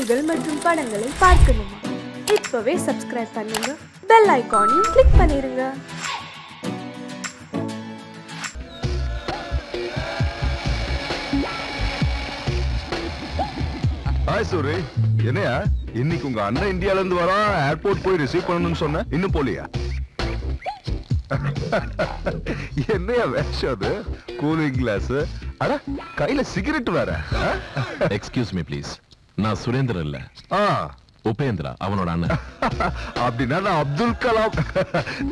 நிகழ்ச்சிகள் மற்றும் படங்களை பார்க்கணுமா? இப்பவே சப்ஸ்கிரைப் பண்ணுங்க, பெல் ஐகானையும் கிளிக் பண்ணிருங்க. ஹாய் சூரி, என்னையா இன்னைக்கு உங்க அண்ணன் இந்தியால இருந்து வரா, ஏர்போர்ட் போய் ரிசீவ் பண்ணணும்னு சொன்ன, இன்னும் போலியா? என்னையா வேஷம் அது? கூலிங் கிளாஸ், அட கையில சிகரெட் வேற. எக்ஸ்கியூஸ் மீ ப்ளீஸ், நான் சுரேந்திரன் இல்ல, உபேந்திரா, அவனோட அண்ணன். அப்படின்னா நான் அப்துல் கலாம்.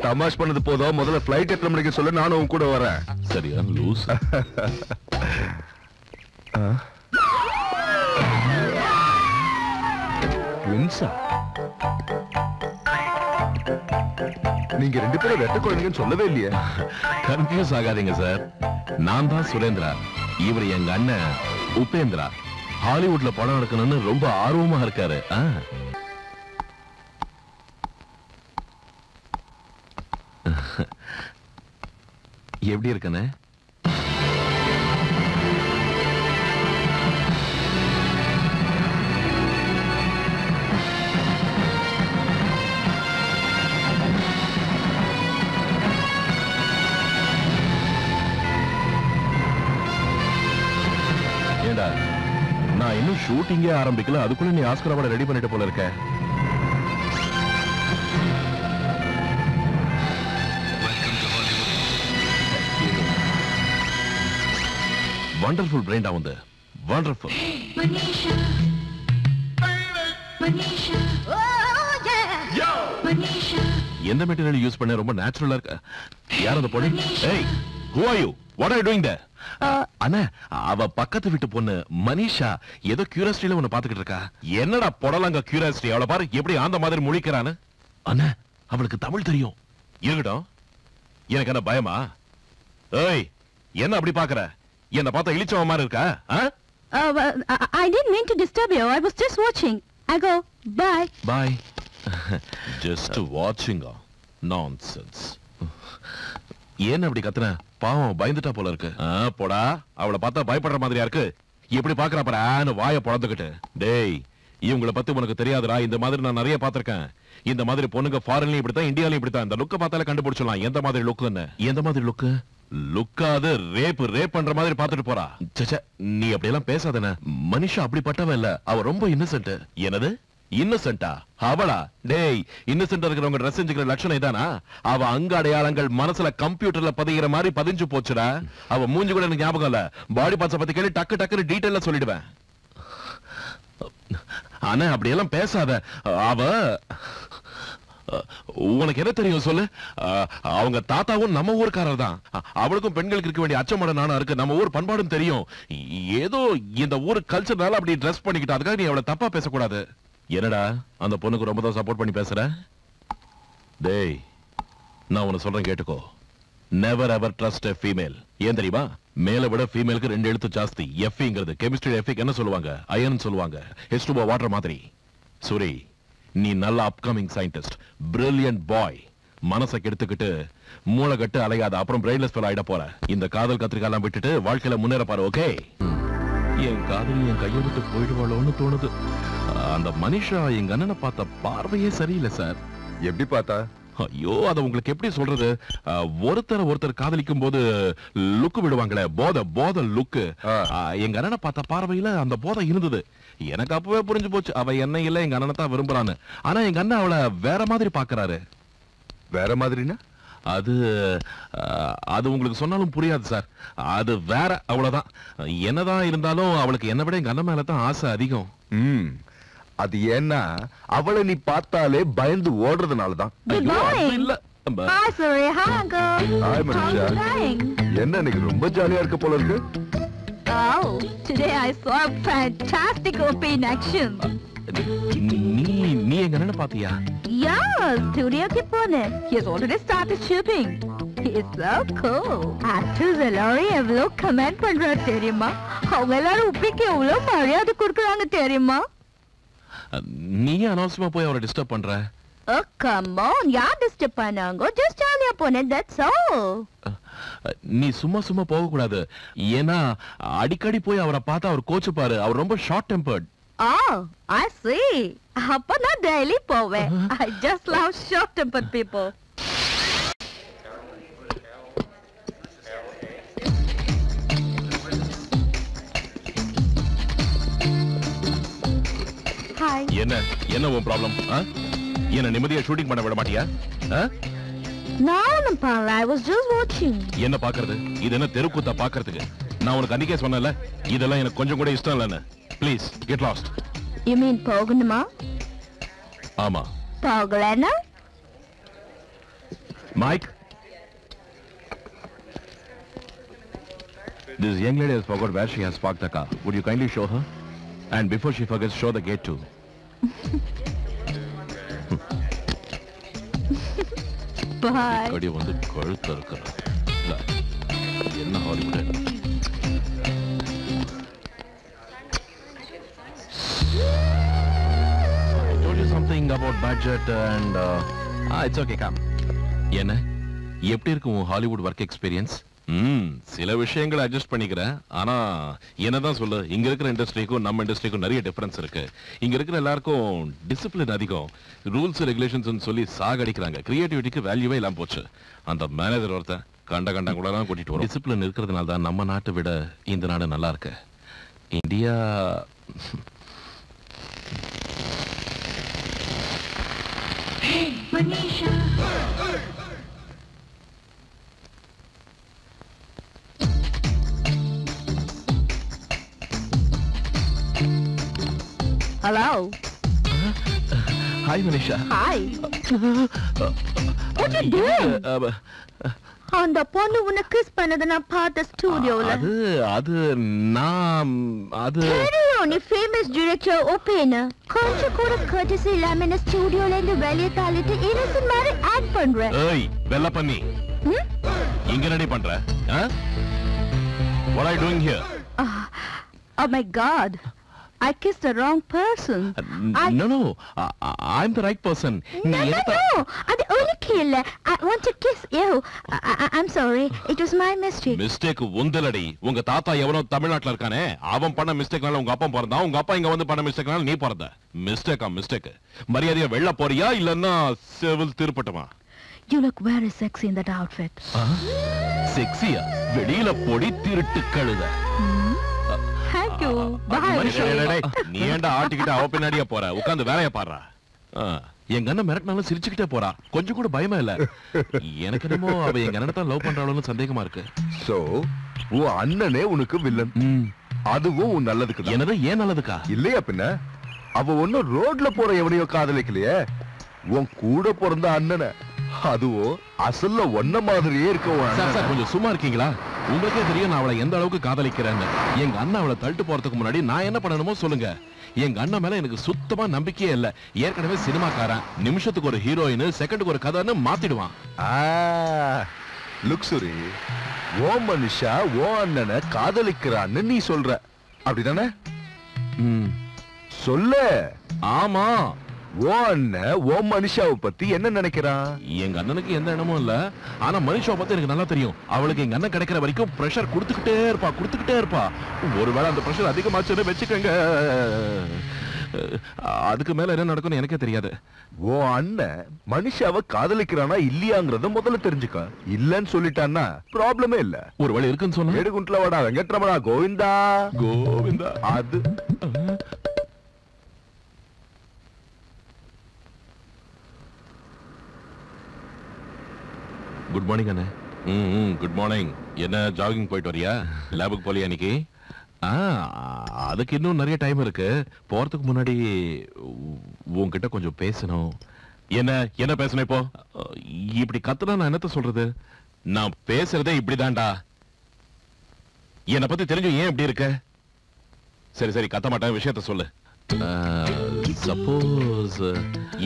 தமாஷ் பண்ணது போதும், முதல்ல ஃபிளைட் எத்தனை மணிக்கு சொல்லு, நானும் உன் கூட வரேன். சரியா லூஸ். நீங்க ரெண்டு பேரும் ரெட்ட குழந்தைங்கன்னு சொல்லவே இல்லையே. கன்ஃபியூஸ் ஆகாதீங்க சார், நான் தான் சுரேந்திரா, இவர் எங்க அண்ணன் உபேந்திரா. ஹாலிவுட்ல படம் எடுக்கணும்னு ரொம்ப ஆர்வமா இருக்காரு. எப்படி இருக்கனே? நான் இன்னும் ஷூட்டிங்கே ஆரம்பிக்கல, அதுக்குள்ள நீ ஆஸ்கர் அவார்ட் ரெடி பண்ணிட்டு போல இருக்க. வண்டர்ஃபுல் பிரெயின்டா வந்து, வண்டர்ஃபுல். எந்த மெட்டீரியல் யூஸ் பண்ண ரொம்ப நேச்சுரலா இருக்க. யார் அந்த பொண்ணு? ஏய், who are you? What are you doing there? அண்ணா, அவ பக்கத்து வீட்டு பொண்ணு மனிஷா ஏதோ கியூரியாசிட்டில உன்னை பாத்துக்கிட்டு இருக்கா. என்னடா பொடலங்க கியூரியாசிட்டி? அவளை பாரு எப்படி ஆந்த மாதிரி முழிக்கிறான்னு. அண்ணா, அவளுக்கு தமிழ் தெரியும். இருக்கட்டும், எனக்கு என்ன பயமா? ஏய், என்ன அப்படி பாக்குற? என்ன பார்த்தா இழிச்சவ மாதிரி இருக்கா? I didn't mean to disturb you. I was just watching. I go. Bye. Bye. Just watching. Nonsense. ஏன் அப்படி கத்துன? பாவம் பயந்துட்டா போல இருக்கு. போடா, அவளை பார்த்தா பயப்படுற மாதிரியா இருக்கு. எப்படி பாக்குறா பாரு, வாயை பொழந்துக்கிட்டு. டேய், இவங்களை பத்தி உனக்கு தெரியாதுடா. இந்த மாதிரி நான் நிறைய பாத்திருக்கேன். இந்த மாதிரி பொண்ணுங்க ஃபாரின்லயும் இப்படித்தான், இந்தியாலயும் இப்படித்தான். இந்த லுக்க பார்த்தாலே கண்டுபிடிச்சலாம் எந்த மாதிரி லுக்குன்னு. எந்த மாதிரி லுக்கு? லுக்காது ரேப் பண்ற மாதிரி பாத்துட்டு போறா. நீ அப்படி எல்லாம் பேசாதன. மனிஷா அப்படிப்பட்டவ இல்ல, அவ ரொம்ப இன்னசென்ட். என்னது இன்னசென்டா? அவளா? டேய், இன்னசென்ட் இருக்கிறவங்க ட்ரெஸ் செஞ்சுக்கிற லட்சணம் இதானா? அவ அங்க அடையாளங்கள் மனசுல கம்ப்யூட்டர்ல பதிகிற மாதிரி பதிஞ்சு போச்சுடா. அவ மூஞ்சி கூட எனக்கு ஞாபகம் இல்ல. பாடி பார்ட்ஸ் பத்தி கேள்வி டக்கு டக்குன்னு டீடைலா சொல்லிடுவேன். ஆனா அப்படி எல்லாம் பேசாத. அவ உனக்கு என்ன தெரியும் சொல்லு? அவங்க தாத்தாவும் நம்ம ஊர்க்காரர் தான். அவளுக்கும் பெண்களுக்கு இருக்க வேண்டிய அச்சமட நானா இருக்கு. நம்ம ஊர் பண்பாடும் தெரியும். ஏதோ இந்த ஊர் கல்ச்சர்னால அப்படி ட்ரெஸ் பண்ணிக்கிட்டு, அதுக்காக நீ அவளை தப்பா பேசக்கூடாது. என்னடா அந்த பொண்ணுக்கு ரொம்ப தான் சப்போர்ட் பண்ணி பேசுற? டேய், நான் உன்னை சொல்றேன் கேட்டுக்கோ. நெவர் எவர் ட்ரஸ்ட் எ ஃபீமேல். ஏன் தெரியுமா? மேல விட ஃபீமேலுக்கு 2 எழுத்து ஜாஸ்தி. எஃப்ங்கிறது கெமிஸ்ட்ரி எஃபிக் என்ன சொல்லுவாங்க? அயன் சொல்லுவாங்க. H2O வாட்டர் மாதிரி. சூரி, நீ நல்ல அப்கமிங் சயின்டிஸ்ட், பிரில்லியன்ட் பாய். மனசை கெடுத்துக்கிட்டு மூளை கட்டு அலையாத, அப்புறம் பிரெயின்லெஸ் ஃபெல் ஆயிட போற. இந்த காதல் கத்திரிக்காலாம் விட்டுட்டு வாழ்க்கையில முன்னேற பாரு. ஓகே? என் காதலி என் கையை விட்டு போயிடுவாளோன்னு தோணுது. அந்த மனிஷா எங்க அண்ணனை பார்த்த பார்வையே சரியில்லை சார். எப்படி பார்த்தா? ஐயோ, அதை உங்களுக்கு எப்படி சொல்றது? ஒருத்தர் காதலிக்கும் போது லுக்கு விடுவாங்களே, போத லுக்கு. எங்க அண்ணனை பார்த்த பார்வையில அந்த போதை இருந்தது. எனக்கு அப்பவே புரிஞ்சு போச்சு, அவ என்ன இல்ல எங்க அண்ணனை தான் விரும்புறான்னு. ஆனா எங்க அண்ணன் அவளை வேற மாதிரி பாக்குறாரு. வேற மாதிரினா? அது உங்களுக்கு சொன்னாலும் புரியாது சார். அது வேற, அவ்வளவுதான். என்னதான் இருந்தாலும் அவளுக்கு என்ன விட எங்க அண்ணன் மேலதான் ஆசை அதிகம். அது ஏன்னா அவளை நீ பார்த்தாலே பயந்து ஓடுறதுனாலதான். என்ன இன்னைக்கு ரொம்ப ஜாலியா இருக்க போல இருக்கு. Oh, today I saw a fantastic OP in action. நீ எங்க அண்ணனை பாத்தியா? Yeah, studio ke pone. He has already started shooting. He is so cool. Actors எல்லாரும் எவ்வளவு கமெண்ட் பண்றாரு தெரியுமா? அவங்க எல்லாரும் உப்பிக்கு எவ்வளவு மரியாதை கொடுக்குறாங்க தெரியுமா? நீ அனாவசியமா போய் அவரை டிஸ்டர்ப் பண்ற? Oh, come on. யார் டிஸ்டர்ப் பண்ணாங்க? Just ஜாலியா போனேன், that's all. நீ சும்மா போக கூடாது. ஏன்னா அடிக்கடி போய் அவரை பார்த்தா அவர் கோச்சுப்பாரு. அவர் ரொம்ப short tempered. Oh, I see. அப்ப நான் daily போவேன். I just love short-tempered people. Hi. என்ன உன் ப்ராப்ளம்? என்ன நிம்மதியா ஷூட்டிங் பண்ண விட மாட்டியா? நான் ஒண்ணும் பண்ணல. I was just watching. என்ன பாக்குறது? இது என்ன தெருக்கூத்த பாக்குறதுக்கு? நான் உனக்கு அன்னைக்கே சொன்னேன்ல, இதெல்லாம் எனக்கு கொஞ்சம் கூட இஷ்டம் இல்லன்னு. Please get lost. You mean போகணுமா? ஆமா. போகலனா? Mike. This young lady has forgot where she has parked the car. Would you kindly show her? And before she forgets, show the gate too. Bye. கடி வந்து கழுத்து இருக்கிற. என்ன Hollywood? I told you something about budget and it's okay, come. என்ன? எப்படி இருக்கு உன் Hollywood work experience? சில விஷயங்களை அட்ஜஸ்ட் பண்ணிக்கிறேன். ஆனா என்னதான் சொல்ல, இங்க இருக்கிற இண்டஸ்ட்ரிக்கும் நம்ம இண்டஸ்ட்ரிக்கும் நிறைய டிஃபரன்ஸ் இருக்கு. இங்க இருக்கிற எல்லாருக்கும் டிசிப்ளின் அதிகம், ரூல்ஸ் ரெகுலேஷன்ஸ் சொல்லி சாகடிக்கிறாங்க. கிரியேட்டிவிட்டிக்கு வேல்யூவே இல்லாம போச்சு. அந்த மேனேஜர் ஒருத்தன் கண்ட கூட தான் கூட்டிட்டு வரும். டிசிப்ளின் இருக்கிறதுனால தான் நம்ம நாட்டை விட இந்த நாடு நல்லா இருக்கு. India Hello. Hi, Manisha. Hi. What you doing? அந்த பொண்ணு உன்னை கிஸ் பண்ணத நான் பார்த்த ஸ்டுடியோல. அது நான் தெரியும், நீ ஃபேமஸ் டைரக்டர் ஓபேனா. கொஞ்சம் கூட courtesy இல்லாம இந்த ஸ்டுடியோல இருந்து வெளிய தள்ளிட்டு இன்னசென்ட் மாதிரி ஆக்ட் பண்ற. ஏய் வெல்ல பண்ணி. இங்க என்னடி பண்ற? What are you doing here? Oh my God. I kissed the wrong person. No, I'm the right person. No. அது உனக்கு இல்ல. I want to kiss you. I'm sorry. It was my mistake. Mistake உந்தலடி. உங்க தாத்தா எவனோ தமிழ்நாட்டுல இருக்கானே, அவன் பண்ண மிஸ்டேக்னால உங்க அப்பா பிறந்தான். உங்க அப்பா இங்க வந்து பண்ண மிஸ்டேக்னால நீ பிறந்த. மிஸ்டேக். மரியாதையா வெள்ள போறியா இல்லன்னா செவில் திருப்பட்டுமா? You look very sexy in that outfit. செக்ஸியா? வெளியில பொடி திருட்டு கழுத. Thank you. Bye. நீ ஏன்டா ஆட்டிக்கிட்ட அவ பின்னாடியே போற? உட்கார்ந்து வேலைய பாருடா. எங்க அண்ணன் மிரட்டினாலும் சிரிச்சுக்கிட்டே போறா. கொஞ்சம் கூட பயமா இல்ல. எனக்கு என்னமோ அவ எங்க அண்ணனை தான் லவ் பண்றாளோன்னு சந்தேகமா இருக்கு. சோ உன் அண்ணனே உனக்கு வில்லன். அதுவும் உன் நல்லதுக்கு. என்னது ஏன் நல்லதுக்கா? இல்லையா பின்ன? அவ ஒன்னும் ரோட்ல போற எவனையோ காதலிக்கலையே, உன் கூட பிறந்த அண்ணனை. அதுவும் அசல்ல ஒன்ன மாதிரியே இருக்க. சார் கொஞ்சம் சும்மா இருக்கீங்களா? உங்களுக்கே தெரியும் நான் அவளை எந்த அளவுக்கு காதலிக்கிறேன்னு. எங்க அண்ணன் அவளை தள்ளிட்டு போறதுக்கு முன்னாடி நான் என்ன பண்ணணுமோ சொல்லுங்க. எங்க அண்ணன் மேல எனக்கு சுத்தமா நம்பிக்கையே இல்ல. ஏற்கனவே சினிமாக்காரன், நிமிஷத்துக்கு ஒரு ஹீரோயின், செகண்டுக்கு ஒரு கதைன்னு மாத்திடுவான். லுக்ஸுரி, ஓ மனுஷா ஓ அண்ணனை காதலிக்கிறான்னு நீ சொல்ற, அப்படிதானே? சொல்லு. ஆமா. ஓ அண்ணன் ஓ மனுஷாவை பத்தி என்ன நினைக்கிறான்? எங்க அண்ணனுக்கு எந்த எண்ணமும் இல்ல. ஆனா மனுஷாவை பத்தி எனக்கு நல்லா தெரியும். அவளுக்கு எங்க அண்ணன் கிடைக்கிற வரைக்கும் பிரஷர் கொடுத்துக்கிட்டே இருப்பா. ஒருவேளை அந்த பிரஷர் அதிகமாச்சுன்னு வச்சுக்கோங்க, அதுக்கு மேல என்ன நடக்கும்னு எனக்கே தெரியாது. ஓ அண்ணன் மனுஷாவை காதலிக்கிறானா இல்லையாங்கிறத முதல்ல தெரிஞ்சுக்க. இல்லன்னு சொல்லிட்டான்னா ப்ராப்ளமே இல்ல. ஒரு வழி இருக்குன்னு சொன்னா ஏடுகுண்டல வாடா வெங்கட்ரமணா கோவிந்தா. அது குட் மார்னிங் அண்ணே. Good morning. என்ன ஜாகிங் போயிட்டு வரியா? லேபுக்கு போலியா இன்னைக்கு? அதுக்கு இன்னும் நிறைய டைம் இருக்கு. போறதுக்கு முன்னாடி உன்கிட்ட கொஞ்சம் பேசணும். என்ன பேசணும் இப்போ? இப்படி கத்துனா நான் என்னத்த சொல்றது? நான் பேசுறதே இப்படிதான்டா. என்னை பத்தி தெரிஞ்சு ஏன் இப்படி இருக்க? சரி கத்த மாட்டேன், விஷயத்த சொல்லு. சப்போஸ்.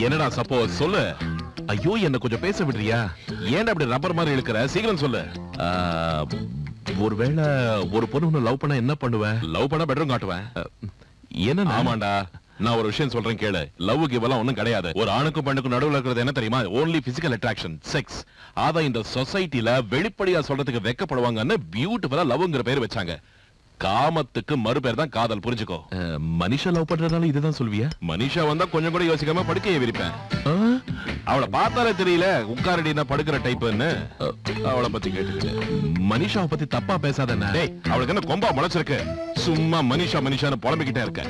என்னடா சப்போஸ்? சொல்லு. ஐயோ என்ன கொஞ்சம் பேச விடுறியா? ஏன் அப்படி ரப்பர் மாதிரி இழுக்கிற? சீக்கிரம் சொல்லு. ஒருவேளை ஒரு பொண்ணு லவ் பண்ண என்ன பண்ணுவேன்? லவ் பண்ண பெட்ரூம் காட்டுவேன். என்ன? ஆமாண்டா, நான் ஒரு விஷயம் சொல்றேன் கேளு. லவ் கிவெல்லாம் ஒண்ணும் கிடையாது. ஒரு ஆணுக்கும் பெண்ணுக்கும் நடுவுல இருக்கிறது என்ன தெரியுமா? Only physical attraction, sex. அத இந்த சொசைட்டில வெளிப்படையா சொல்றதுக்கு வெக்கப்படுவாங்கன்னு பியூட்டிஃபுல்லா லவ்ங்கிற பேர் வச்சாங்க. காமத்துக்கு மறுபேர் தான் காதல், புரிஞ்சுக்கோ. மனிஷா லவ் பண்றதுனால இதுதான் சொல்வியா? மனிஷா வந்தா கொஞ்சம் கூட யோசிக்காம படுக்கையை விரிப்பேன். அவளை பார்த்தாலே தெரியல உட்காரடினா படுக்கிற டைப்னு. அவளை பத்தி கேட்டுக்கிட்டு மனிஷாவை பத்தி தப்பா பேசாதே. அவளுக்கு என்ன கொம்பா முளைச்சிருக்கு? சும்மா மனிஷா மனிஷான்னு புலம்பிக்கிட்டே இருக்க.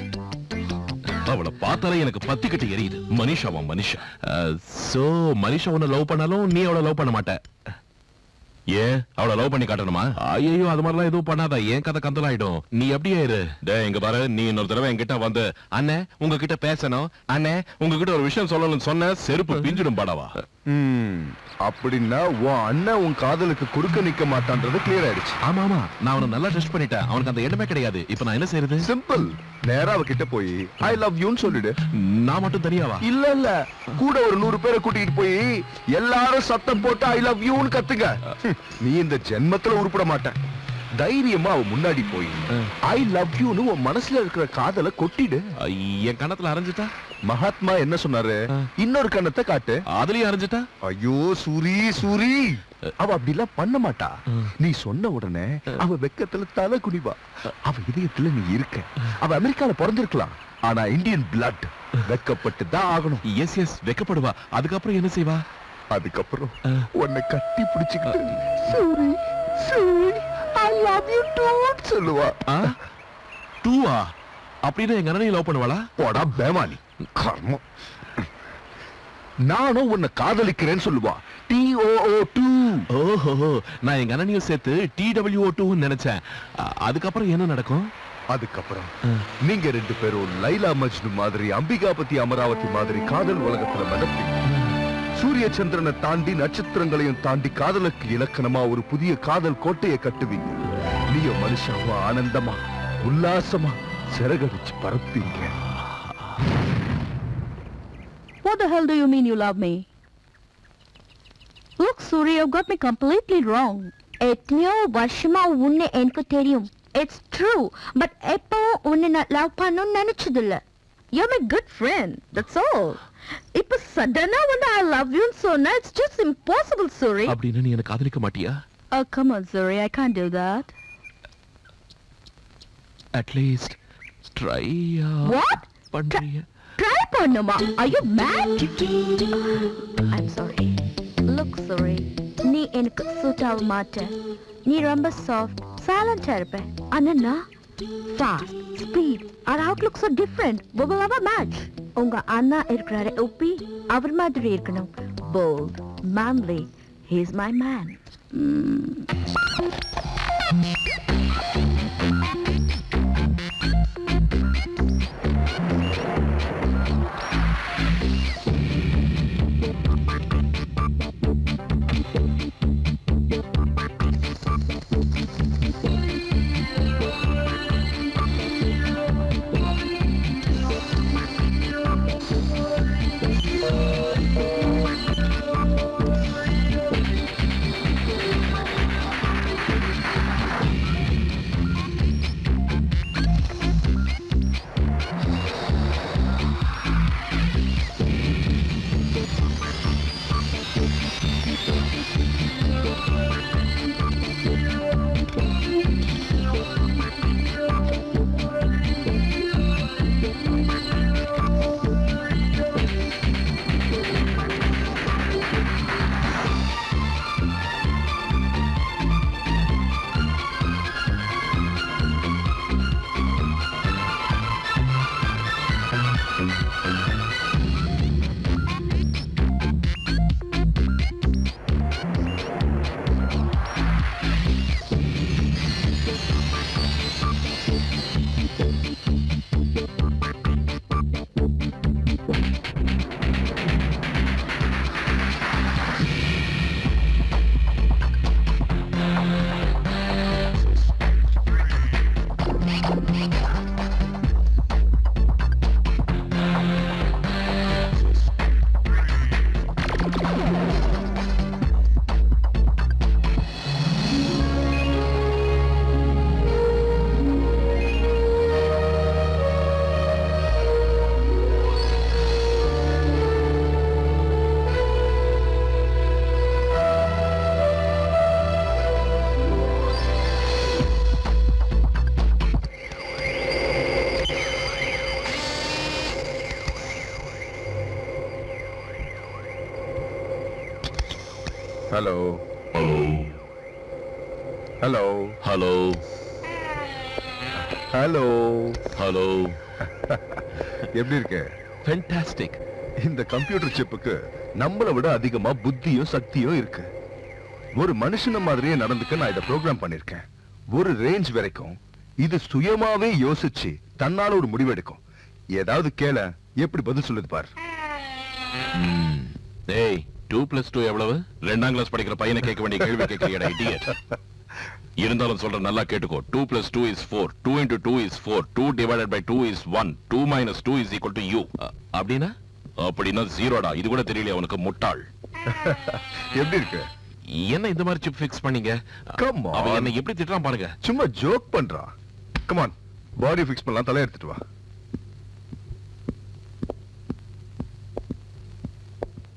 அவளை பார்த்தாலே எனக்கு பத்தி கட்டி எரியுது. மனிஷாவா மனிஷா? சோ மனிஷா உன்னை லவ் பண்ணாலும் நீ அவளை லவ் பண்ண மாட்ட. ஏன் அவளை லவ் பண்ணி காட்டணுமா? ஐயோ அது மாதிரிலாம் எதுவும் பண்ணாத, ஏன் கதை கந்தலாயிடும். நீ அப்படியே இரு. இங்க பாரு, நீ இன்னொரு தடவை என்கிட்ட வந்து அண்ணே உங்ககிட்ட பேசணும், அண்ணே உங்ககிட்ட ஒரு விஷயம் சொல்லணும்னு சொன்ன செருப்பு பிஞ்சிடும் படவா. அப்படின்னா உன் அண்ணன் உன் காதலுக்கு குறுக்க நிக்க மாட்டான்றது கிளியர் ஆயிடுச்சு. ஆமா ஆமா, நான் அவனை நல்லா டெஸ்ட் பண்ணிட்டேன். அவனுக்கு அந்த எண்ணமே கிடையாது. இப்ப நான் என்ன செய்யறது? சிம்பிள். நேரா அவகிட்ட போய் ஐ லவ் யூன்னு சொல்லிடு. நான் மட்டும் தனியாவா? இல்ல இல்ல, கூட ஒரு 100 பேரை கூட்டிட்டு போய் எல்லாரும் சத்தம் போட்டு ஐ லவ் யூன்னு கத்துங்க. நீ இந்த ஜென்மத்துல உருப்பட மாட்ட. தைரியமா அவ முன்னாடி போய் ஐ லவ் யூன்னு உன் மனசுல இருக்கிற காதலை கொட்டிடு. என் கண்ணத்துல அரைஞ்சிட்டா? மகாத்மா என்ன சொன்னாரு? இன்னொரு கண்ணத்தை காட்டு. அதுலயும் அரைஞ்சிட்டா? ஐயோ சூரி சூரி, அவ அப்படிலாம் பண்ண மாட்டா. நீ சொன்ன உடனே அவ வெக்கத்துல தலை குனிவா. அவ இதயத்துல நீ இருக்க. அவ அமெரிக்கால பிறந்திருக்கலாம், ஆனா இந்தியன் பிளட். வெக்கப்பட்டு தான் ஆகணும். எஸ் எஸ், வெக்கப்படுவா. அதுக்கப்புறம் என்ன செய்வா? அதுக்கப்புறம் உன்னை கட்டி பிடிச்சுக்கிட்டு sorry sorry I love you too சொல்லுவா. டூவா? அப்படின்னு எங்க அண்ணனை லவ் பண்ணுவாளா? போடா பேமானி கர்மம். நானும் உன்னை காதலிக்கிறேன்னு சொல்லுவா. TOO2. ஓஹோ, நான் எங்க அண்ணனையும் சேர்த்து TWO2 நினைச்சேன். அதுக்கப்புறம் என்ன நடக்கும்? அதுக்கப்புறம் நீங்க 2 பேரும் லைலா மஜ்னு மாதிரி, அம்பிகாபதி அமராவதி மாதிரி காதல் உலகத்துல நடப்பீங்க. சூரிய சந்திரனை தாண்டி நட்சத்திரங்களையும் தாண்டி காதலுக்கு இலக்கணமா ஒரு புதிய காதல் கோட்டையை கட்டுவீங்க. நீயோ மனுஷாவா ஆனந்தமா உல்லாசமா சிறகடிச்சு பறப்பீங்க. What the hell do you mean you love me? Look, Suri, you've got me completely wrong. எத்தனையோ வருஷமா உன்னை எனக்கு தெரியும். It's true. But எப்பவும் உன்னை நான் லவ் பண்ணணும்னு நினைச்சதில்ல. You're my good friend. That's all. இப்ப சடனா வந்து I love you சொன்னா it's just impossible, Suri. அப்படின்னு நீ எனக்கு காதலிக்க மாட்டியா? Oh, come on, Suri. I can't do that. At least try. What? பண்றியா? Try பண்ணுமா? Are you mad? I'm sorry. Look, Suri. நீ எனக்கு சூட் ஆக மாட்ட. நீ ரொம்ப சாஃப்ட், சைலண்டா இருப்ப. ஆனா நான் fast, speed, our outlook so different. We will never match. உங்க அண்ணா இருக்கிறாரு உப்பி, அவர் மாதிரி இருக்கணும். Bold, manly. He is my man. Hello hello hello hello hello எப்படி இருக்க? ஃபேண்டாஸ்டிக். இந்த கம்ப்யூட்டர் சிப்புக்கு நம்மளை விட அதிகமா புத்தியும் சக்தியும் இருக்கு. ஒரு மனுஷன மாதிரியே நடந்துக்க நான் இதை ப்ரோக்ராம் பண்ணிருக்கேன். ஒரு ரேஞ்ச் வரைக்கும் இது சுயமாவே யோசிச்சு தன்னால ஒரு முடிவெடுக்கும். ஏதாவது கேள, எப்படி பதில் சொல்லுது பாரு. டேய் 2+2 எவ்வளவு? 2ஆம் கிளாஸ் படிக்கிற பையனை கேட்க வேண்டிய கேள்வி கேட்கறியடா இடியட். இருந்தாலும் சொல்ற நல்லா கேட்டுக்கோ. 2+2 is 4. 2 into 2 is 4. 2 divided by 2 is 1. 2 minus 2 is equal to u. அப்படின்னா 0டா. இது கூட தெரியல உனக்கு முட்டாள். எப்படி இருக்கு? என்ன இந்த மாதிரி சிப் ஃபிக்ஸ் பண்ணீங்க? Come on. அவன் என்ன எப்படி திட்டுறான் பாருங்க. சும்மா ஜோக் பண்றான். Come on, பாடி ஃபிக்ஸ் பண்ணலாம். தலை எடுத்துட்டு வா.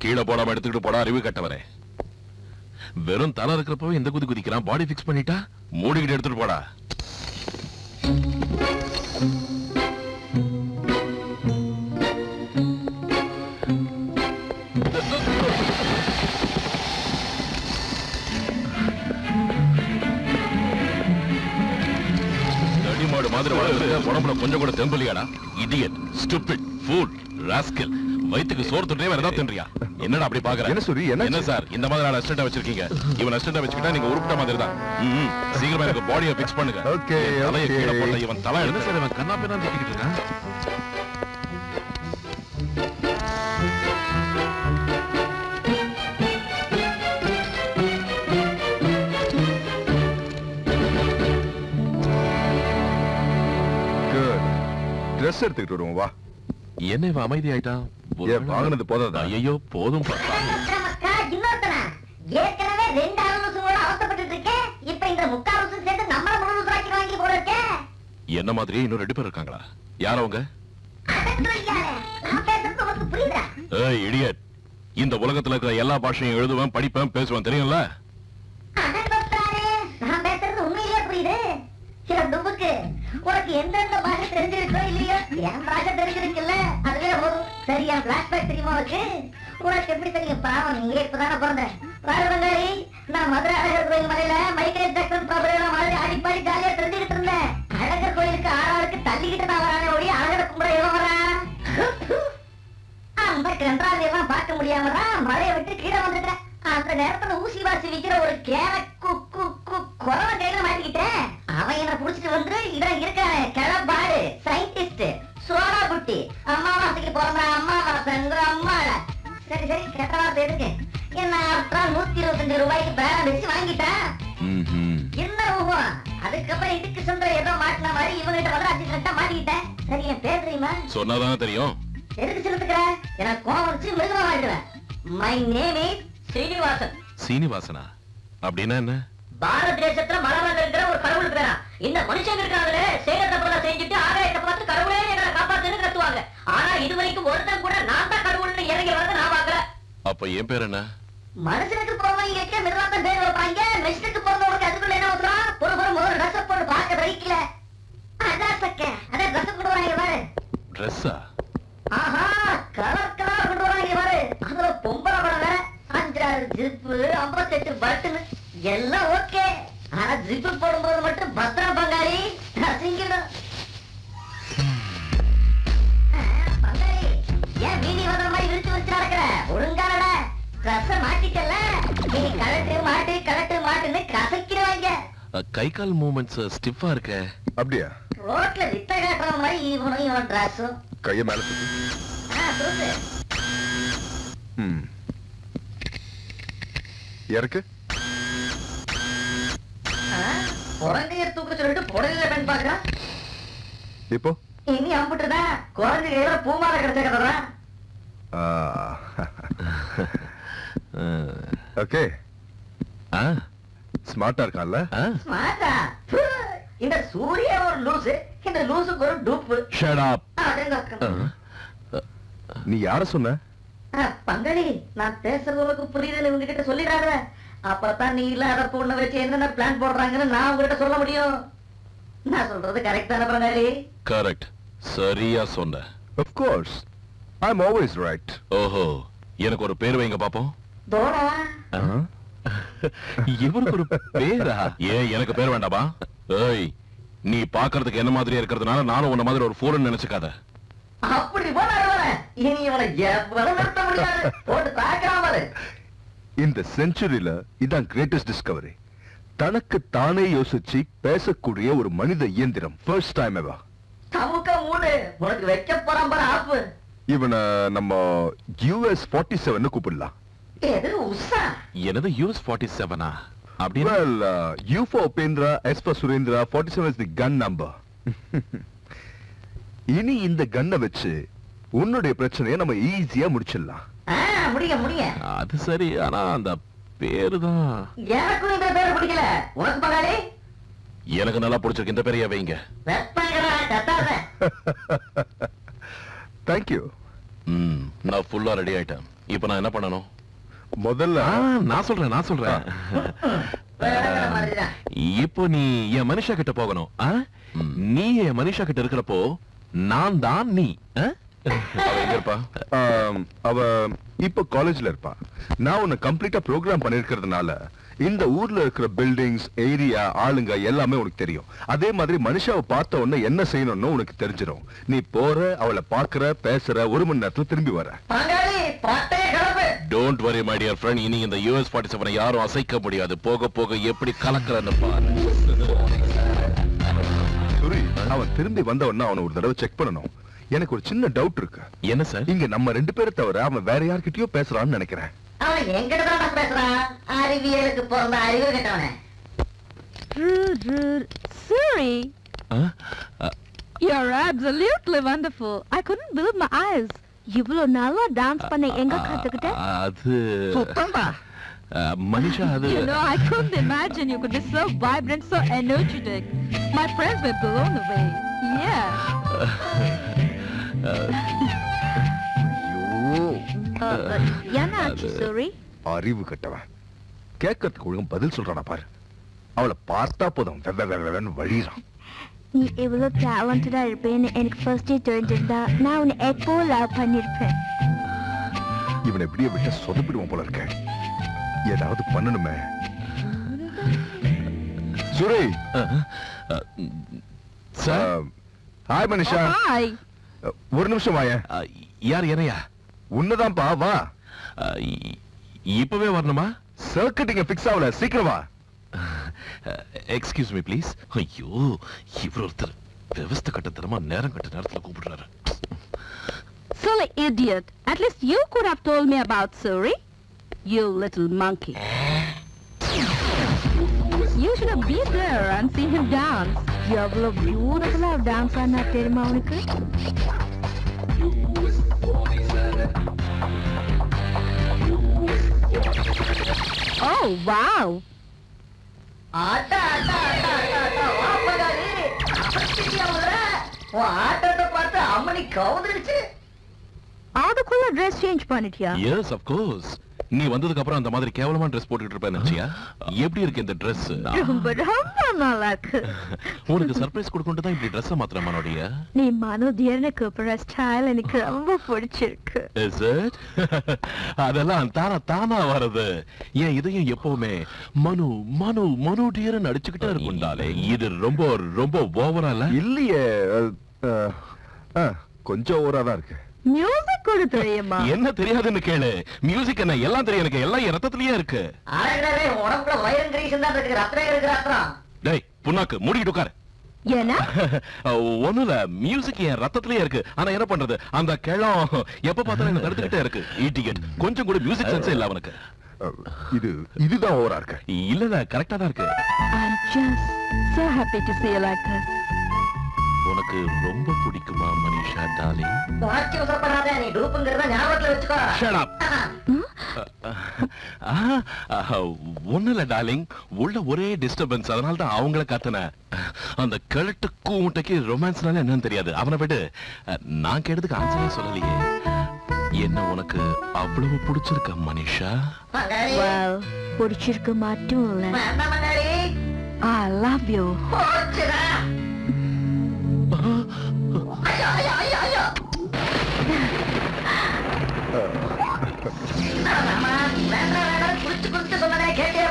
கீழே போடாம எடுத்துக்கிட்டு போடா அறிவு கட்டவரே. வெறும் தலை இருக்கிறப்பவே இந்த குதி குதிக்கிறான். பாடி ஃபிக்ஸ் பண்ணிட்டா மூடிக்கிட்டு எடுத்துட்டு போடா. தடிமாடு மாதிரி வளர்ந்து உடம்புல கொஞ்சம் கூட தெம்பலியாடா. Idiot, stupid, fool, rascal. வயித்துக்கு சோறு தொட்டே வேற ஏதாவது தின்றியா? என்னடா அப்படி பாக்குற? என்ன சொல்லி என்ன சார் இந்த மாதிரி நான் அசிஸ்டன்ட் வச்சிருக்கீங்க? இவன் அசிஸ்டன்ட் வச்சுக்கிட்டா நீங்க உருப்பிட்ட மாதிரி தான். சீக்கிரமா எனக்கு பாடியை ஃபிக்ஸ் பண்ணுங்க. ஓகே தலையை ஓகே. கீழே போடல. இவன் தலை என்ன சார் இவன் கண்ணா பின்னா திட்டிக்கிட்டு இருக்கான். குட். ட்ரெஸ் எடுத்துக்கிட்டு வருவோம் வா. என்ன இவன் அமைதி ஆயிட்டான்? ஏன் வாங்குனது போதாதா? ஐயோ போதும். ஏற்கனவே 2 அலுவலகம் அவசப்பட்டு இருக்கேன். இப்ப இந்த 3 அலுவலகம் சேர்த்து நம்மள 3 ரூபாய்க்கு வாங்கி போட இருக்கேன். என்ன மாதிரியே இன்னும் 2 பேர் இருக்காங்களா? யார் அவங்க? நான் பேசுறது உங்களுக்கு புரியுதா? ஏய் இடியட், இந்த உலகத்துல இருக்கிற எல்லா பாஷையும் எழுதுவேன், படிப்பேன், பேசுவேன் தெரியும்ல? நான் பேசுறது உண்மையிலேயே புரியுது. சில டுபுக்கு உனக்கு எந்தெந்த பாஷை தெரிஞ்சிருக்கோ இல்லையோ, என் பாஷை தெரிஞ்சிருக்குல்ல, அதுவே போதும். சரியா பிளாஷ்பேக் தெரியுமா உனக்கு? உனக்கு எப்படி தெரியும்? பாவம், நீங்க இப்பதானே பிறந்த பாரதங்காரி. நான் மதுரை அழகர் கோயில் மலையில மைக்கேல் ஜாக்சன் பாபுரேவா மாதிரி ஆடிப்பாடி ஜாலியா தெரிஞ்சுக்கிட்டு இருந்தேன். அழகர் கோயிலுக்கு ஆளாளுக்கு தள்ளிக்கிட்டு நான் வரானே ஒளி அழகரை கும்பிட எவன் வரா? அந்த கன்றாவை எல்லாம் பார்க்க முடியாமதான் மலையை விட்டு கீழே வந்துட்டேன். அந்த நேரத்துல ஊசி வாசி விக்கிற ஒரு குறவ கையில மாட்டிக்கிட்டேன். அவன் என்ன புடிச்சிட்டு வந்து இதான் இருக்கானே கிளப்பாடு சயின்டிஸ்ட் சோடா புட்டி. அம்மாவாசைக்கு பிறந்த அம்மாவாசைங்கிற அம்மால. சரி சரி, கெட்ட வார்த்தை எதுக்கு? என்ன 125 ரூபாய்க்கு பேரம் வச்சு வாங்கிட்டேன். என்ன ஊகம்? அதுக்கப்புறம் இதுக்கு சொந்த ஏதோ மாட்டின மாதிரி இவங்கிட்ட வந்து அசிஸ்டன்ட்டா மாட்டிக்கிட்டேன். சரி, என் பேர் தெரியுமா? சொன்னாதானே தெரியும். எதுக்கு செலுத்துக்கிற? எனக்கு கோவம் வச்சு மிருகமா மாட்டிடுவேன். My name is Srinivasan. சீனிவாசனா? அப்படின்னா என்ன? பாரத தேசத்துல மலர்ந்து இருக்கிற ஒரு கடவுள் பேரா. இந்த மனுஷங்க இருக்காங்களே, செய்யற தப்பெல்லாம் செஞ்சுட்டு ஆகாயத்தை பார்த்து கடவுளே எங்களை காப்பாத்துன்னு கத்துவாங்க. ஆனா இதுவரைக்கும் ஒருத்தன் கூட நான் தான் கடவுள்னு இறங்கி வரத நான் பாக்கல. அப்ப என் பேர் என்ன? மனுஷனுக்கு பிறந்தவங்க மிருகத்தான் பேர் வைப்பாங்க. மெஷினுக்கு பிறந்தவங்களுக்கு அதுக்குள்ள என்ன ஊத்துறான்? ஒரு ட்ரெஸ் போட்டு பார்க்க வரைக்கல. அதான் சக்க, அதான் ட்ரெஸ் கொண்டு வராங்க பாரு. ட்ரெஸ்ஸா? ஆஹா, கலர் கலர் கொண்டு வராங்க பாரு. அதுல பொம்பளை படல 5-6 ஜிப்பு 58 பட்டுன்னு எல்லாம் ஓகே. ஆனா ஜிப்பு போடும்போது மட்டும் பத்திரம் பங்காளி அசிங்கிடும். பங்காளி, ஏன் வீதி வந்த மாதிரி விரிச்சு வச்சு நடக்கிற? ஒழுங்கானடா ட்ரெஸ் மாட்டிக்கல. நீ கலட்டு மாட்டுன்னு கசக்கிடுவாங்க. கை கால் மூவ்மெண்ட்ஸ் ஸ்டிஃபா இருக்க. அப்படியா? ரோட்ல வித்த காட்டுற மாதிரி இவன் ட்ரெஸ்ஸும். கைய மேல தூக்கு. தூக்கு. இறக்கு. குழந்தைய தூக்க சொல்லிட்டு புடலில பெண் பாக்குறான். இப்போ இனி அம்பிட்டுதா குழந்தைய பூமால கிடைச்சா. ஓகே. ஸ்மார்ட்டா இருக்கான்ல? ஸ்மார்ட்டா? இந்த சூரிய ஒரு லூசு, இந்த லூசுக்கு ஒரு டூப்பு. Shut up. நீ யார சொன்ன? பங்காளி, நான் பேசுறதுக்கு புரியுதுன்னு இவங்க கிட்ட சொல்லிடாத. அப்பதான் நீ இல்லாத பொண்ணு வச்சு என்னென்ன பிளான் போடுறாங்கன்னு நான் உங்ககிட்ட சொல்ல முடியும். நான் சொல்றது கரெக்ட் தானே பங்காளி? கரெக்ட், சரியா சொன்ன. Of course, I'm always right. ஓஹோ, எனக்கு ஒரு பேர் வைங்க பாப்போம். தோடா. இவருக்கு ஒரு பேரா? ஏன் எனக்கு பேர் வேண்டாமா? ஏய், நீ பாக்குறதுக்கு என்ன மாதிரி இருக்கிறதுனால நானும் உன்ன மாதிரி ஒரு ஃபோன் நினைச்சுக்காத. அப்படி போனாரு இனி இவனை எவ்வளவு நிறுத்த முடியாது, போட்டு தாக்காம. இந்த செஞ்சுரியில இதான் கிரேட்டஸ்ட் டிஸ்கவரி. தனக்கு தானே யோசிச்சு பேசக்கூடிய ஒரு மனித இயந்திரம். First time ever. தமுக்க மூடு, உனக்கு வைக்க போறான் பாரு ஆப்பு. இவனை நம்ம US 47 கூப்பிடலாம். எது உஷா? எனது US 47 அப்படின்னா? Well, U for Upendra, S for Surendra, 47 is the gun number. இனி இந்த கன்னை வச்சு உன்னுடைய பிரச்சனையை நம்ம ஈஸியா முடிச்சிடலாம். முடிய அது சரி, ஆனா அந்த பேரு தான் எனக்கும் இந்த பேரு பிடிக்கல. உனக்கு பகாலி? எனக்கு நல்லா பிடிச்சிருக்கு. இந்த பேரையா வைங்க. Thank you. நான் ஃபுல்லா ரெடி ஆயிட்டேன். இப்போ நான் என்ன பண்ணணும்? முதல்ல நான் சொல்றேன். இப்போ நீ என் மனுஷா கிட்ட போகணும். நீ என் மனுஷா கிட்ட இருக்கிறப்போ நான் தான் நீ. அவ இப்ப காலேஜ்ல இருப்பா. நான் உன்னை கம்ப்ளீட்டா ப்ரோக்ராம் பண்ணிருக்கிறதுனால இந்த ஊர்ல இருக்கிற பில்டிங்ஸ், ஏரியா, ஆளுங்க எல்லாமே உனக்கு தெரியும். அதே மாதிரி மனுஷாவை பார்த்த உடனே என்ன செய்யணும்னு உனக்கு தெரிஞ்சிடும். நீ போற, அவளை பாக்குற, பேசுற, 1 மணி நேரத்துல திரும்பி வர. Don't worry my dear friend. இனி இந்த US 47 யாரும் அசைக்க முடியாது. போக போக எப்படி கலக்கறன்னு பாரு. சரி, அவன் திரும்பி வந்தவன்னா அவனை ஒரு தடவை செக் பண்ணணும். எனக்கு ஒரு சின்ன டவுட் இருக்கு. என்ன சார்? இங்க நம்ம 2 பேரை தவிர அவன் வேற யார்கிட்டயோ பேசுறான்னு நினைக்கிறேன். அவன் எங்கிட்ட தான் பேசுறான். அறிவியலுக்கு பிறந்த அறிவு கேட்டவனே. Suri, you're absolutely wonderful. I couldn't believe my eyes. இவ்வளவு நல்லா டான்ஸ் பண்ண எங்க கத்துக்கிட்ட? அது சுத்தம்பா. மனிஷா, அது You know, I couldn't imagine you could be so vibrant, so energetic. My friends were blown away. Yeah. என்னாச்சு Suri? அறிவு கட்டவன். கேட்கறதுக்கு ஒழுங்கு பதில் சொல்றானா பாரு. அவளை பார்த்தா போதும் வழிறான். நீ எவ்வளவு டேலண்டடா இருப்பேன்னு எனக்கு ஃபர்ஸ்டே தெரிஞ்சிருந்தா நான் உன்னை எப்போ லவ் பண்ணிருப்பேன். இவனை எப்படியே விட்ட சொதப்பிடுவான் போல இருக்க. ஏதாவது பண்ணணுமே. சுரே, ஹாய் மனிஷா. ஹாய். ஒரு நிமிஷம் வாயேன். யார்? என்னையா? உன்னதான்பா, வா. இப்பவே வரணுமா? சர்க்கிட் இங்க ஃபிக்ஸ் ஆகல, சீக்கிரம் வா. Excuse me please. ஐயோ, இவர் ஒருத்தர் விவஸ்த கட்டத்தனமா நேரம் கட்ட நேரத்துல கூப்பிடுறாரு. Silly idiot. At least you could have told me about Suri. You little monkey. You should have been there and seen him dance. எவ்வளவு பியூட்டிஃபுல்லா டான்ஸ் ஆனா தெரியுமா உனக்கு? Oh, wow. ஆட்டா ஆட்டா ஆட்டா ஆட்டா வாப்பகாலி. ஆட்டத்தை பார்த்து அம்மனி கவுந்துருச்சு. அதுக்குள்ள ட்ரெஸ் சேஞ்ச் பண்ணிட்டியா? Yes, of course. நீ வந்ததுக்கு அப்புறம் அந்த மாதிரி கேவலமான ட்ரெஸ் போட்டுட்டு இருப்பேன்னு நினைச்சியா? எப்படி இருக்கு இந்த ட்ரெஸ்? ரொம்ப ரொம்ப நல்லா இருக்கு. உனக்கு சர்ப்ரைஸ் கொடுக்கணும் தான் இப்படி ட்ரெஸ் மாத்திர மனோடியா? நீ மனோதியர்னு கூப்பிடுற ஸ்டைல் எனக்கு ரொம்ப பிடிச்சிருக்கு. Is it? அதெல்லாம் தானா வருது. ஏன் இதையும் எப்பவுமே மனு மனு மனோடியர்னு அடிச்சுக்கிட்டே இருக்கும்டாலே. இது ரொம்ப ரொம்ப ஓவரா இல்ல? இல்லையே, கொஞ்சம் ஓவரா தான் இருக்கு. மியூசிக் கூட தெரியுமா? என்ன தெரியாதுன்னு கேளு. மியூசிக் என்ன எல்லாம் தெரியும் எனக்கு. எல்லாம் என் ரத்தத்திலேயே இருக்கு. அடடே, உடம்புல வயிறு கிரீஸ் தான் இருக்கு. ரத்தம் இருக்கு ரத்தம். டேய் புண்ணாக்கு, மூடிட்டு உட்காரு. ஏன்னா ஒண்ணுல மியூசிக் என் ரத்தத்திலேயே இருக்கு. ஆனா என்ன பண்றது, அந்த கிழம் எப்ப பார்த்தாலும் என்ன தடுத்துக்கிட்டே இருக்கு. இடியட். கொஞ்சம் கூட மியூசிக் சென்ஸே இல்ல அவனுக்கு. இதுதான் ஓவரா இருக்கு. இல்ல, கரெக்டா தான் இருக்கு. I'm just so happy to see you like this. உனக்கு ரொம்ப பிடிக்குமா மனிஷா டார்லிங்? உணர்ச்சி வசப்படாத, நீ டூப்புங்கிறத ஞாபகத்துல வச்சுக்கோ. Shut up. ஒண்ணுல டார்லிங், உள்ள ஒரே டிஸ்டர்பன்ஸ். அதனால தான் அவங்கள கத்தன. அந்த கிழட்டு கூட்டைக்கு ரொமான்ஸ்னால என்னன்னு தெரியாது. அவனை விட்டு நான் கேட்டதுக்கு ஆன்சரே சொல்லலையே. என்ன உனக்கு அவ்வளவு பிடிச்சிருக்க மனிஷா? Well, பிடிச்சிருக்கு மட்டும் இல்ல, I love you. குடிச்சு சொன்னதே கேட்டே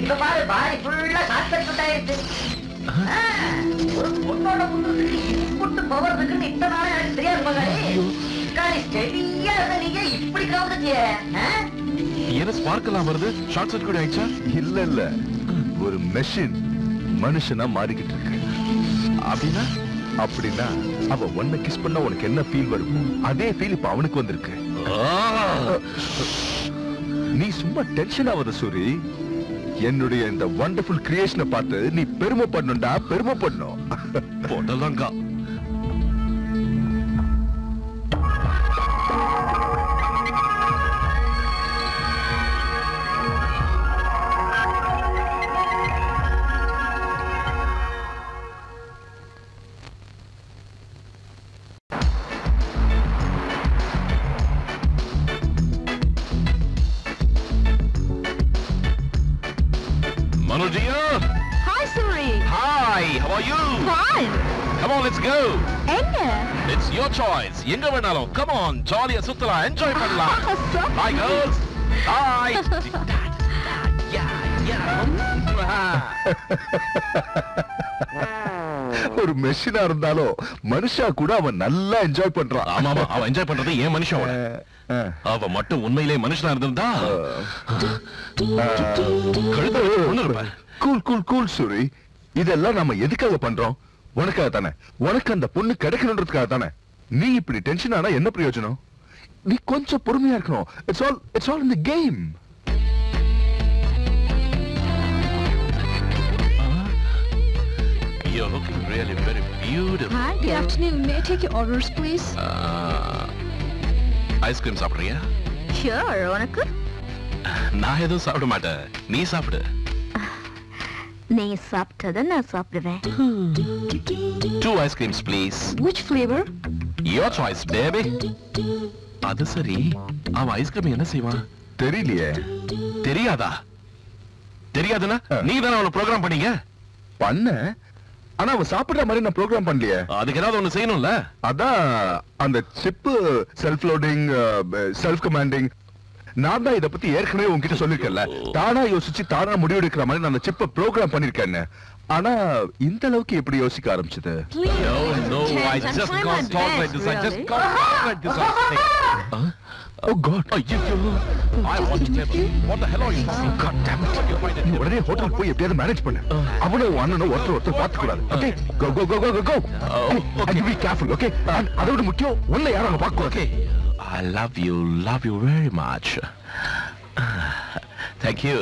இப்ப பாரு பாடி ஃபுல்லா ஷார்ட் சர்க்யூட் ஆயிருச்சு. ஒரு பொண்ணோட முட்டு பவர் இருக்குன்னு இத்தனை நாள் எனக்கு தெரியாது மகாரி. ஸ்டெடியா இருந்த நீங்க இப்படி கவுந்துட்டியே. என்ன ஸ்பார்க் எல்லாம் வருது? ஷார்ட் சர்க்யூட் ஆயிடுச்சா? இல்ல ஒரு மெஷின் மனுஷனா மாறிக்கிட்டு இருக்கு. அப்படின்னா அவ ஒன்ன கிஸ் பண்ணா உனக்கு என்ன ஃபீல் வரும்? அதே ஃபீல் இப்ப அவனுக்கு வந்திருக்கு. நீ சும்மா டென்ஷன் ஆகாத சூரி. என்னுடைய இந்த வண்டர்ஃபுல் கிரியேஷனை பார்த்து நீ பெருமைப்படணும்டா, பெருமைப்படணும். போடலங்கா. Hi, Suri. Hi, how are you? Fine. Come on, let's go. எங்க? It's your choice. எங்க வேணாலும். Come on, ஜாலியா சுத்தலாம், என்ஜாய் பண்ணலாம். Hi girls. Hi. ஒரு மெஷினா இருந்தாலும் மனுஷா கூட அவன் நல்லா என்ஜாய் பண்றான். ஆமா அவன் என்ஜாய் பண்றது ஏன் மனுஷன்? அவ மட்டும் உண்மையிலே மனுஷனா இருந்திருந்தா கூல் கூல் கூல் சூரி. இதெல்லாம் நம்ம எதுக்காக பண்றோம்? உனக்காக தானே. உனக்கு அந்த பொண்ணு கிடைக்கணுன்றதுக்காக தானே. நீ இப்படி டென்ஷன் ஆனா என்ன பிரயோஜனம்? நீ கொஞ்சம் பொறுமையா இருக்கணும். It's all in the game. You're looking really very beautiful. Hi, good afternoon. May I take your orders, please? Ice cream சாப்பிடுறியா? Sure, உனக்கு? நான் எதுவும் சாப்பிட மாட்டேன். நீ சாப்பிடு. நீ சாப்பிட்டத நான் சாப்பிடுவேன். 2 ice creams, please. Which flavor? Your choice, baby. அது சரி, அவன் ஐஸ்கிரீம் என்ன செய்வான்? தெரியலையே. தெரியாதா? தெரியாதுன்னா நீ தானே அவனை ப்ரோக்ராம் பண்ணீங்க? பண்ண. ஆனா அவன் சாப்பிடுற மாதிரி நான் ப்ரோக்ராம் பண்ணலையே. அதுக்கு ஏதாவது ஒண்ணு செய்யணும்ல. அதான் அந்த chip self loading, self commanding. நான் தான் இத பத்தி ஏற்கனவே உன்கிட்ட சொல்லிருக்கேன்ல. தானா யோசிச்சு தானா முடிவெடுக்கிற மாதிரி நான் அந்த சிப்ப ப்ரோக்ராம் பண்ணிருக்கேன். ஆனா இந்த அளவுக்கு எப்படி யோசிக்க ஆரம்பிச்சது? No, I just can't talk like this. I just can't talk like this. Oh God. I want to tell you. What the hell are you talking? God damn it. நீ உடனே ஹோட்டல் போய் எப்படியாவது மேனேஜ் பண்ணு. அவனும் அண்ணனும் ஒருத்தர் பார்த்து கூடாது. Okay? Go. And be careful, okay? And அதோட முக்கியம் உன்னை யாரும் அங்க பார்க்க கூடாது. Okay. I love you very much. Thank you.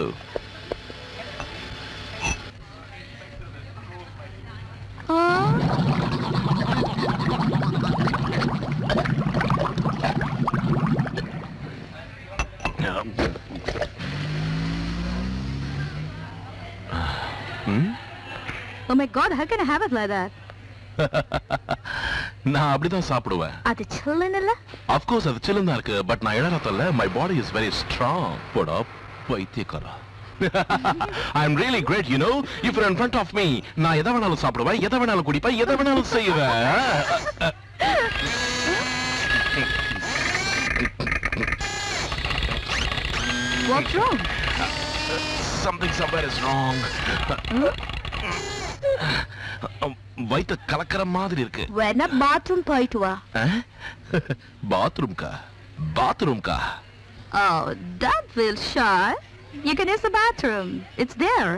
Oh my God, how can I have it like that? நான் அப்படிதான் சாப்பிடுவேன். அது சில்லுன்னு இல்ல? Of course அது சில்லுன்னு தான் இருக்கு. பட் நான் இளரத்தல்ல. My body is very strong. போடா பைத்தியக்காரா. I'm really great, you know. If you're in front of me, நான் எதை வேணாலும் சாப்பிடுவேன், எதை வேணாலும் குடிப்பேன், எதை வேணாலும் செய்வேன். What's wrong? Something somewhere is wrong. வயிற்று கலக்கிற மாதிரி இருக்கு. வேணா பாத்ரூம் போயிட்டு வா. பாத்ரூம்கா? Oh, that will shy. You can use the bathroom. It's there.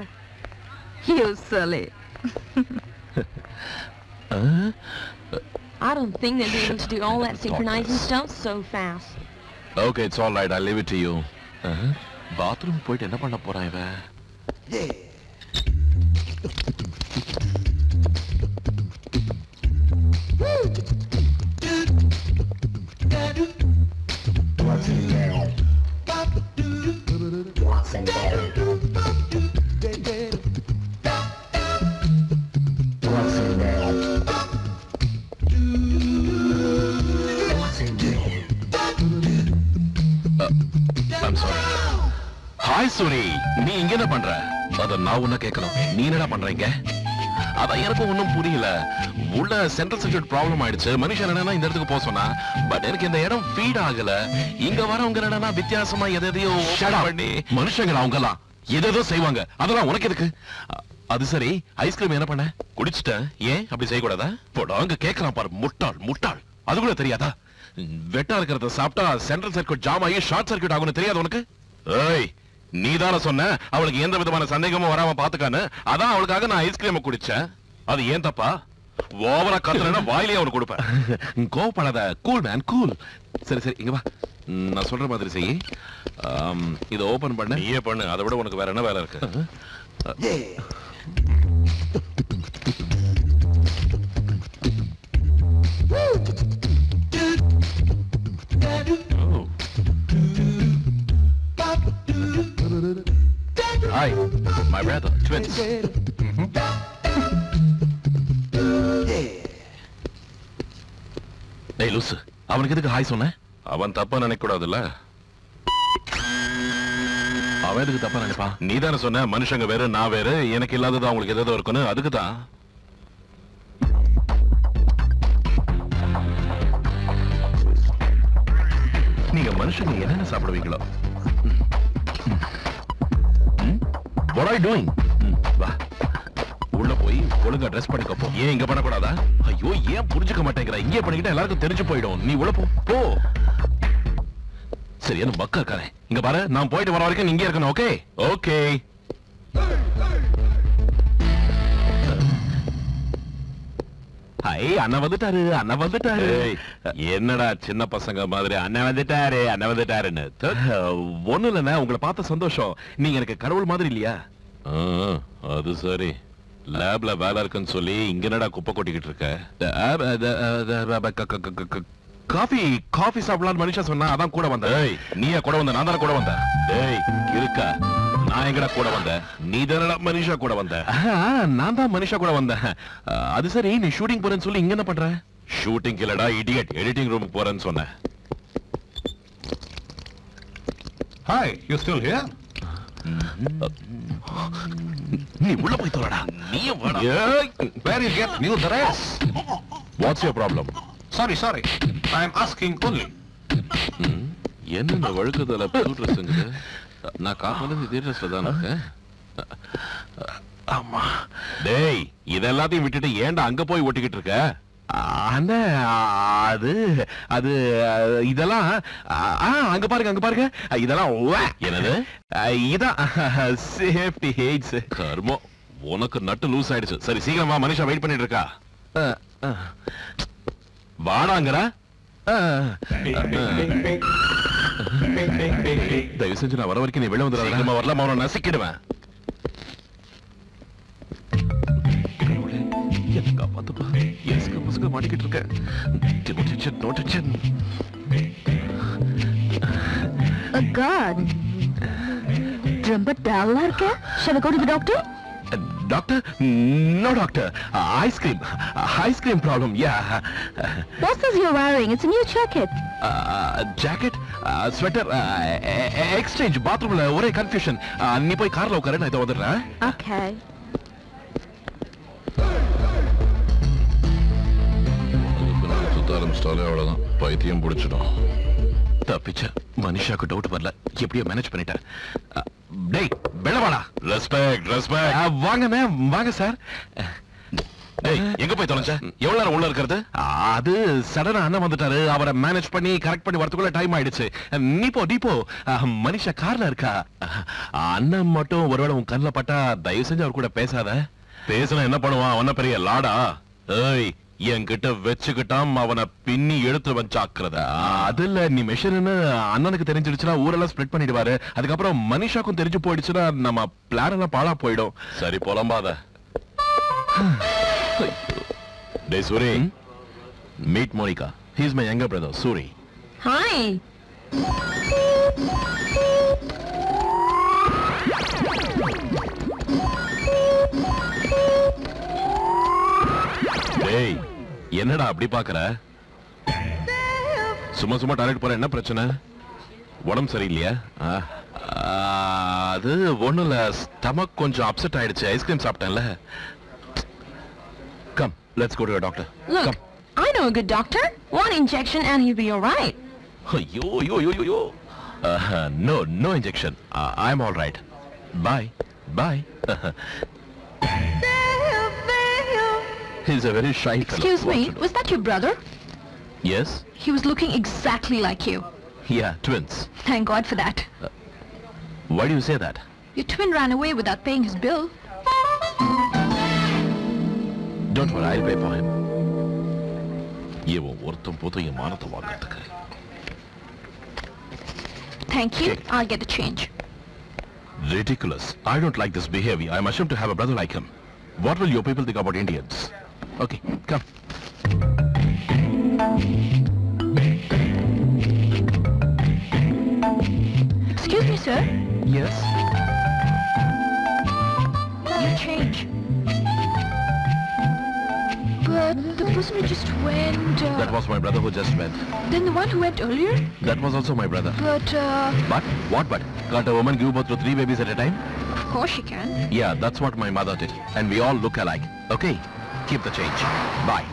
You silly. I don't think they'll be able to do all that synchronizing stuff so fast. Okay, it's all right. I'll leave it to you. Bathroom போயிட்டு என்ன பண்ண போறான் இவன்? I'm sorry. Hi, Suri. நீ இங்க என்ன பண்ற? அத நான் உன்ன கேட்கணும். நீ என்னடா பண்றீங்க? அதான் எனக்கு ஒண்ணும் புரியல. உள்ள சென்ட்ரல் சர்க்யூட் ப்ராப்ளம் ஆயிடுச்சு. மனுஷன் என்னன்னா இந்த இடத்துக்கு போக சொன்னா, பட் எனக்கு இந்த இடம் ஃபீட் ஆகல. இங்க வரவங்க என்னன்னா வித்தியாசமா எதையோ பண்ணி மனுஷங்களா அவங்கலாம் ஏதோ செய்வாங்க, அதெல்லாம் உனக்கு எதுக்கு? அது சரி, ஐஸ்கிரீம் என்ன பண்ண? குடிச்சிட்ட, ஏன் அப்படி செய்யக்கூடாதா? போடாங்க கேட்கலாம் பாரு, முட்டாள் முட்டாள். அது கூட தெரியாதா? வெட்டா இருக்கிறத சாப்பிட்டா சென்ட்ரல் சர்க்யூட் ஜாம் ஆகி ஷார்ட் சர்க்யூட் ஆகும்னு தெரியாது உனக்கு? ஏய், நீதான சொன்ன அவளுக்கு எந்த விதமான சந்தேகமும் வராம பாத்துக்கான்னு. அதான் அவளுக்காக நான் ஐஸ்கிரீம் குடிச்சேன். அது ஏன் தப்பா? ஓவரா கத்துறேன்னா வாயிலே அவனுக்கு கொடுப்பேன். கோவப்படாத, கூல் மேன் கூல். சரி சரி, இங்க வா, நான் சொல்ற மாதிரி செய். இதை ஓபன் பண்ண. நீயே பண்ணு, அதை விட உனக்கு வேற என்ன வேலை இருக்கு? Hi, my brother, twins. டேய் லூசு, அவனுக்கு எதுக்கு ஹாய் சொன்ன? அவன் தப்பா நினைக்க கூடாதுல்ல. அவன் எதுக்கு தப்பா நினைப்பான்? நீ தானே சொன்ன மனுஷங்க வேறு நான் வேறு, எனக்கு இல்லாதது அவங்களுக்கு ஏதாவது இருக்குன்னு. அதுக்குதான். நீங்க மனுஷங்க என்னென்ன சாப்பிடுவீங்களோ? What are you doing? வா, உள்ள போய் ஒழுங்கா ட்ரெஸ் பண்ணிக்கப்போ. ஏன் இங்க பண்ணக்கூடாதா? ஐயோ, ஏன் புரிஞ்சுக்க மாட்டேங்கிற? இங்கே பண்ணிக்கிட்டா எல்லாருக்கும் தெரிஞ்சு போயிடும். நீ உள்ள போ. சரி, என்ன பக்கா இருக்கானே. இங்க பாரு, நான் போயிட்டு வர வரைக்கும் நீங்க இருக்கணும். Okay okay. ஹாய், அண்ணா வந்துட்டாரு, அண்ணா வந்துட்டாரு. என்னடா சின்ன பசங்க மாதிரி அண்ணா வந்துட்டாரு அண்ணா வந்துட்டாருன்னு? ஒண்ணு இல்லைண்ணா, உங்களை பார்த்த சந்தோஷம். நீங்க எனக்கு கடவுள் மாதிரி இல்லையா? அது சரி, லேப்ல வேலை இருக்குன்னு சொல்லி இங்க என்னடா குப்பை கொட்டிக்கிட்டு இருக்க? காஃபி சாப்பிடலான்னு மனுஷா சொன்னா, அதான் கூட வந்தேன். நீயா கூட வந்த? நான் தானே கூட வந்தேன். டேய் இருக்கா, நான் எங்கடா கூட வந்தேன்? நீ தானடா மனுஷா கூட வந்த. நான் தான் மனுஷா கூட வந்தேன். அது சரி, நீ ஷூட்டிங் போறேன்னு சொல்லி இங்க என்ன பண்ற? ஷூட்டிங் இல்லடா இடியட், எடிட்டிங் ரூமுக்கு போறேன்னு சொன்னேன். Hi, you still here? நீ உள்ள போய் தோறடா. நீயே வாடா. Where you get new dress? What's your problem? Sorry. I am asking only. என்ன வழுக்குதல புது ட்ரெஸ்ங்க? நான் காலையில இதே ட்ரெஸ்ல தான் இருக்கேன். ஆமா. டேய், இதெல்லாத்தையும் விட்டுட்டு ஏன்டா அங்க போய் ஒட்டிக்கிட்டு இருக்க? அண்ணா, அது இதெல்லாம் அங்க பாருங்க. இதெல்லாம் என்னது? இதான் சேஃப்டி ஹெய்ட்ஸ். கர்மம், உனக்கு நட்டு லூஸ் ஆயிடுச்சு. சரி சீக்கிரம் வா, மனுஷா வெயிட் பண்ணிட்டு இருக்கா. வாடாங்கற. தயவு செஞ்சு நான் வர வரைக்கும் நீ வெளில வந்துடாத. நம்ம வரலாம், அவனை நசிக்கிடுவேன். மாட்டிக்கிட்டு இருக்கேன். ரொம்ப டல்லா இருக்க. Shall I go to the doctor? Doctor? No doctor. Ice cream problem. Yeah. What's this you're wearing? It's a new jacket. Jacket? Sweater? Exchange. Bathroom la ஒரே confusion. நீ போய் கார்ல உட்காரு, நான் இத வந்துடுறேன். Okay. அவ்வளவுதான், பைத்தியம் பிடிச்சிடும். தப்பிச்ச. மனுஷாக்கு டவுட் வரல, எப்படியோ மேனேஜ் பண்ணிட்டேன். டேய் பெள்ளவாடா. ரெஸ்பெக்ட். வாங்க சார். டேய், எங்க போய் தொலைஞ்ச? எவ்வளவு நேரம் உள்ள இருக்கிறது? அது சடனா அண்ணன் வந்துட்டாரு, அவரை மேனேஜ் பண்ணி கரெக்ட் பண்ணி வரதுக்குள்ள டைம் ஆயிடுச்சு. நீ போ. மனுஷா கார்ல இருக்கா. அண்ணன் மட்டும் ஒருவேளை உன் கண்ணுல பட்டா தயவு செஞ்சு அவர் கூட பேசாத. பேசினா என்ன பண்ணுவான்? அவன பெரிய லாடா. ஏய், என்கிட்ட வச்சுக்கிட்டாம், அவனை பின்னி எடுத்து வச்சாக்குறத. அதுல நீ மெஷின்னு அண்ணனுக்கு தெரிஞ்சிடுச்சுன்னா ஊரெல்லாம் ஸ்ப்ரெட் பண்ணிடுவாரு. அதுக்கப்புறம் மனிஷாக்கும் தெரிஞ்சு போயிடுச்சுன்னா நம்ம பிளான் எல்லாம் பாழா போயிடும். சரி, புலம்பாத. டேய் Suri, meet Monica. He is my younger brother, Suri. Hi. டேய், என்னடா அப்படி பாக்குற? சும்மா டாய்லெட் போற, என்ன பிரச்சனை? உடம்பு சரியில்லையா? அது ஒண்ணும் இல்ல, ஸ்டமக் கொஞ்சம் அப்செட் ஆயிடுச்சு. Ice cream சாப்பிட்டேன்ல. Come, let's go to a doctor. Look, Come. I know a good doctor. One injection and he'll be all right. ஐயோ. No injection. I'm all right. Bye. Bye. He's a very shy fellow. Excuse me, was that your brother? Yes? He was looking exactly like you. Yeah, twins. Thank God for that. Why do you say that? Your twin ran away without paying his bill. Don't worry, I'll pay for him. இவன் ஒருத்தன் போதும் என் மானத்தை வாங்குறதுக்கு. Thank you. I'll get the change. Ridiculous. I don't like this behavior. I'm ashamed to have a brother like him. What will your people think about Indians? Okay, come. Excuse me, sir. Yes? Your change. But the person who just went... That was my brother who just went. Then the one who went earlier? That was also my brother. But, But? What but? Can't a woman give birth to 3 babies at a time? Of course she can. Yeah, that's what my mother did. And we all look alike. Okay? Keep the change. Bye.